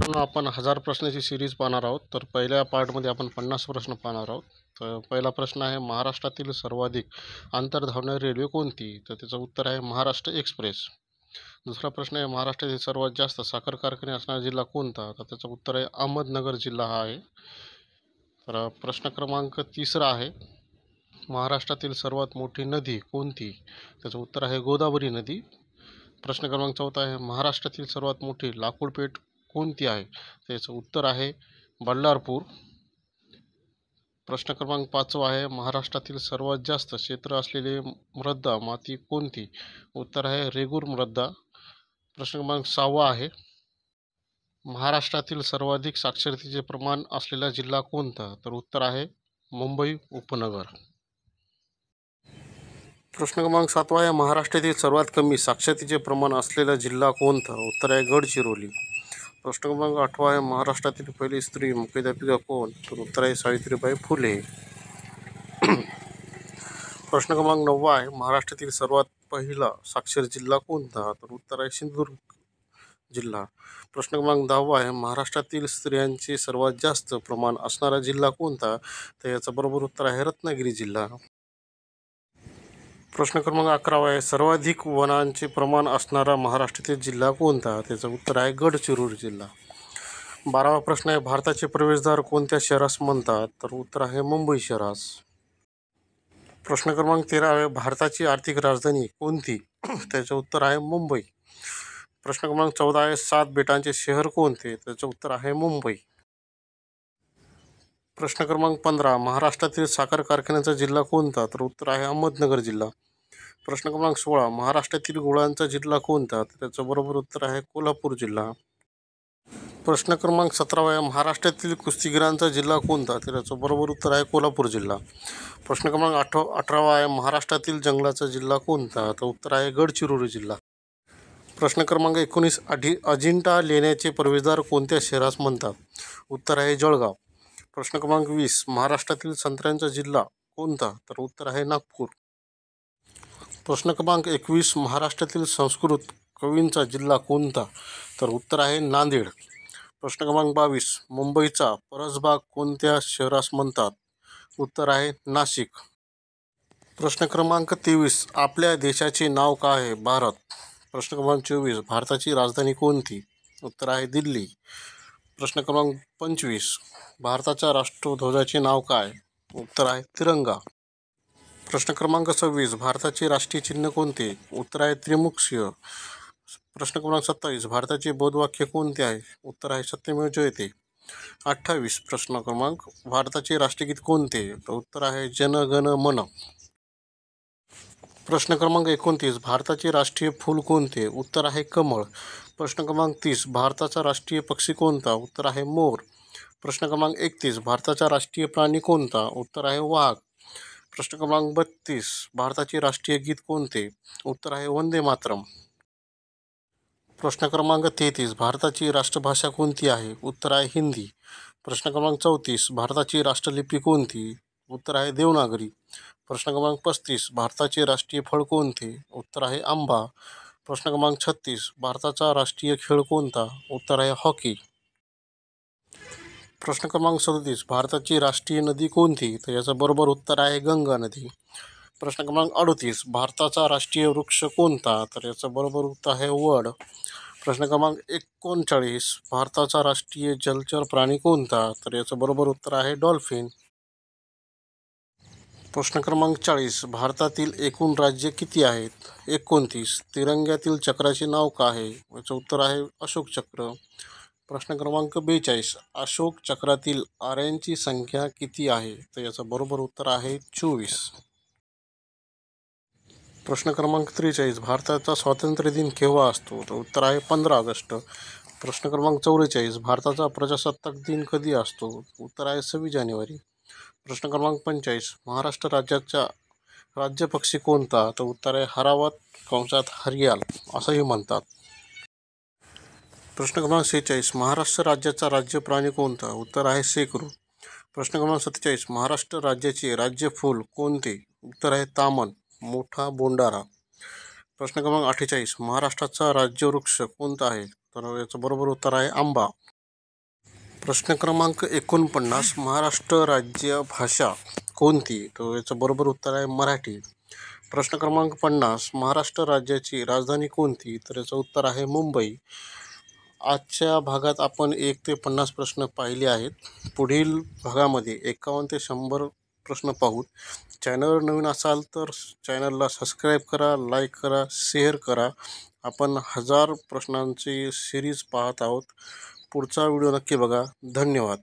मित्रांनो, आपण 1000 प्रश्नाची सिरीज पाहणार आहोत. तर पहिल्या पार्टमध्ये आपण 50 प्रश्न पाहणार आहोत. तर पहिला प्रश्न आहे, महाराष्ट्रातील सर्वाधिक आंतर धावणारी रेल्वे कोणती? तर त्याचं उत्तर आहे महाराष्ट्र एक्सप्रेस. दुसरा प्रश्न आहे, महाराष्ट्रातील सर्वात जास्त साखर कारखाने असणारा जिल्हा कोणता? तर त्याचं उत्तर आहे अहमदनगर जिल्हा हा आहे. तर प्रश्न क्रमांक तिसरा आहे, महाराष्ट्रातील सर्वात मोठी नदी कोणती? त्याचं उत्तर आहे गोदावरी नदी. प्रश्न क्रमांक चौथा आहे, महाराष्ट्रातील सर्वात मोठी लाकूड पेठ कोणती आहे? त्याचं उत्तर आहे बल्लारपूर. प्रश्न क्रमांक पाचवा आहे, महाराष्ट्रातील सर्वात जास्त क्षेत्र असलेली मृदा माती कोणती? उत्तर आहे रेगूर मृदा. प्रश्न क्रमांक सहावा आहे, महाराष्ट्रातील सर्वाधिक साक्षरतेचे प्रमाण असलेला जिल्हा कोणता? तर उत्तर आहे मुंबई उपनगर. प्रश्न क्रमांक सातवा आहे, महाराष्ट्रातील सर्वात कमी साक्षरतेचे प्रमाण असलेला जिल्हा कोणता? उत्तर आहे गडचिरोली. प्रश्न क्रमांक आठवा आहे, महाराष्ट्रातील पहिली स्त्री मुख्याध्यापिका कोण? तर उत्तर आहे सावित्रीबाई फुले. प्रश्न क्रमांक नववा आहे, महाराष्ट्रातील सर्वात पहिला साक्षर जिल्हा कोणता? तर उत्तर आहे सिंधुदुर्ग जिल्हा. प्रश्न क्रमांक 10वा आहे, महाराष्ट्रातील स्त्रियांचे सर्वात जास्त प्रमाण असणारा जिल्हा कोणता? तर याचं बरोबर उत्तर आहे रत्नागिरी जिल्हा. प्रश्न क्रमांक 11वा आहे, सर्वाधिक वनांचे प्रमाण असणारा महाराष्ट्रातील जिल्हा कोणता? त्याचं उत्तर आहे गडचिरोली जिल्हा. 12वा प्रश्न आहे, भारताचे प्रवेशद्वार कोणत्या शहरास म्हणतात? तर उत्तर आहे मुंबई शहरास. प्रश्न क्रमांक 13 आहे, भारताची आर्थिक राजधानी कोणती? त्याचं उत्तर आहे मुंबई. प्रश्न क्रमांक 14 आहे, 7 बेटांचे शहर कोणते? त्याचं उत्तर आहे मुंबई. प्रश्न क्रमांक 15, महाराष्ट्रातील साखर कारखान्याचा जिल्हा कोणता? तर उत्तर आहे अहमदनगर जिल्हा. प्रश्न क्रमांक 16, महाराष्ट्रातील गुळांचा जिल्हा कोणता? तर त्याचं बरोबर उत्तर आहे कोल्हापूर जिल्हा. प्रश्न क्रमांक 17 आहे, महाराष्ट्रातील कुस्तीगिरांचा जिल्हा कोणता? तर त्याचं बरोबर उत्तर आहे कोल्हापूर जिल्हा. प्रश्न क्रमांक 18 आहे, महाराष्ट्रातील जंगलाचा जिल्हा कोणता? तर उत्तर आहे गडचिरोली जिल्हा. प्रश्न क्रमांक 19, अजिंठा लेण्याचे प्रवेशद्वार कोणत्या शहरास म्हणतात? उत्तर आहे जळगाव. प्रश्न क्रमांक 20, महाराष्ट्रातील संत्र्यांचा जिल्हा कोणता? तर उत्तर आहे नागपूर. प्रश्न क्रमांक 21, महाराष्ट्रातील संस्कृत कवींचा जिल्हा कोणता? तर उत्तर आहे नांदेड. प्रश्न क्रमांक 22, मुंबईचा परसबाग कोणत्या शहरास म्हणतात? उत्तर आहे नाशिक. प्रश्न क्रमांक 23, आपल्या देशाचे नाव काय आहे? भारत. प्रश्न क्रमांक 24, भारताची राजधानी कोणती? उत्तर आहे दिल्ली. प्रश्न क्रमांक 25, भारताच्या राष्ट्रध्वजाचे नाव काय? उत्तर आहे तिरंगा. प्रश्न क्रमांक 26, भारताचे राष्ट्रीय चिन्ह कोणते? उत्तर आहे त्रिमुख सिंह. प्रश्न क्रमांक 27, भारताचे बोधवाक्य कोणते आहे? उत्तर आहे सत्यमेव जयते. 28 प्रश्न क्रमांक, भारताचे राष्ट्रगीत कोणते? तर उत्तर आहे जन गण मन. प्रश्न क्रमांक 29, भारताचे राष्ट्रीय फूल कोणते? उत्तर आहे कमळ. प्रश्न क्रमांक 30, भारताचा राष्ट्रीय पक्षी कोणता? उत्तर आहे मोर. प्रश्न क्रमांक 31, भारताचा राष्ट्रीय प्राणी कोणता? उत्तर आहे वाघ. प्रश्न क्रमांक 32, भारताचे राष्ट्रीय गीत कोणते? उत्तर आहे वंदे मातरम. प्रश्न क्रमांक 33, भारताची राष्ट्रभाषा कोणती आहे? उत्तर आहे हिंदी. प्रश्न क्रमांक 34, भारताची राष्ट्रलिपी कोणती? उत्तर आहे देवनागरी. प्रश्न क्रमांक 35, भारताचे राष्ट्रीय फळ कोणते? उत्तर आहे आंबा. प्रश्न क्रमांक 36, भारताचा राष्ट्रीय खेळ कोणता? उत्तर आहे हॉकी. प्रश्न क्रमांक 37, भारताची राष्ट्रीय नदी कोणती? तर याचं बरोबर उत्तर आहे गंगा नदी. प्रश्न क्रमांक 38, भारताचा राष्ट्रीय वृक्ष कोणता? तर याचं बरोबर उत्तर आहे वड. प्रश्न क्रमांक 39, भारताचा राष्ट्रीय जलचर प्राणी कोणता? तर याचं बरोबर उत्तर आहे डॉल्फिन. प्रश्न क्रमांक 40, भारतातील एकूण राज्ये किती आहेत? 29. तिरंग्यातील चक्राचे नाव काय आहे? याचं उत्तर आहे अशोक चक्र. प्रश्न क्रमांक 42, अशोक चक्रातील आऱ्यांची संख्या किती आहे? तर याचं बरोबर उत्तर आहे 24. प्रश्न क्रमांक 43, भारताचा स्वातंत्र्य दिन केव्हा असतो? तर उत्तर आहे 15 ऑगस्ट. प्रश्न क्रमांक 44, भारताचा प्रजासत्ताक दिन कधी असतो? उत्तर आहे 26 जानेवारी. प्रश्न क्रमांक 45, महाराष्ट्र राज्याचा राज्यपक्षी कोणता? तर उत्तर आहे हरावत कंसात हरियाल असंही म्हणतात. प्रश्न क्रमांक 46, महाराष्ट्र राज्याचा राज्य प्राणी कोणता? उत्तर आहे शेकरू. प्रश्न क्रमांक 47, महाराष्ट्र राज्याचे राज्य फूल कोणते? उत्तर आहे तामन, मोठा बोंडारा. प्रश्न क्रमांक 48, महाराष्ट्राचा राज्यवृक्ष कोणता आहे? तर याचं बरोबर उत्तर आहे आंबा. प्रश्न क्रमांक 49, महाराष्ट्र राज्य भाषा कोणती? तर याचं बरोबर उत्तर आहे मराठी. प्रश्न क्रमांक 50, महाराष्ट्र राज्याची राजधानी कोणती? तर याचं उत्तर आहे मुंबई. आजच्या भागात आपण 1 ते 50 प्रश्न पाहिले आहेत. पुढील भागामध्ये 51 ते 100 प्रश्न पाहू. चॅनलवर नवीन असाल तर चॅनलला सबस्क्राईब करा, लाईक करा, शेअर करा. आपण 1000 प्रश्नांची सिरीज पाहत आहोत. पुढचा व्हिडिओ नक्की बघा. धन्यवाद.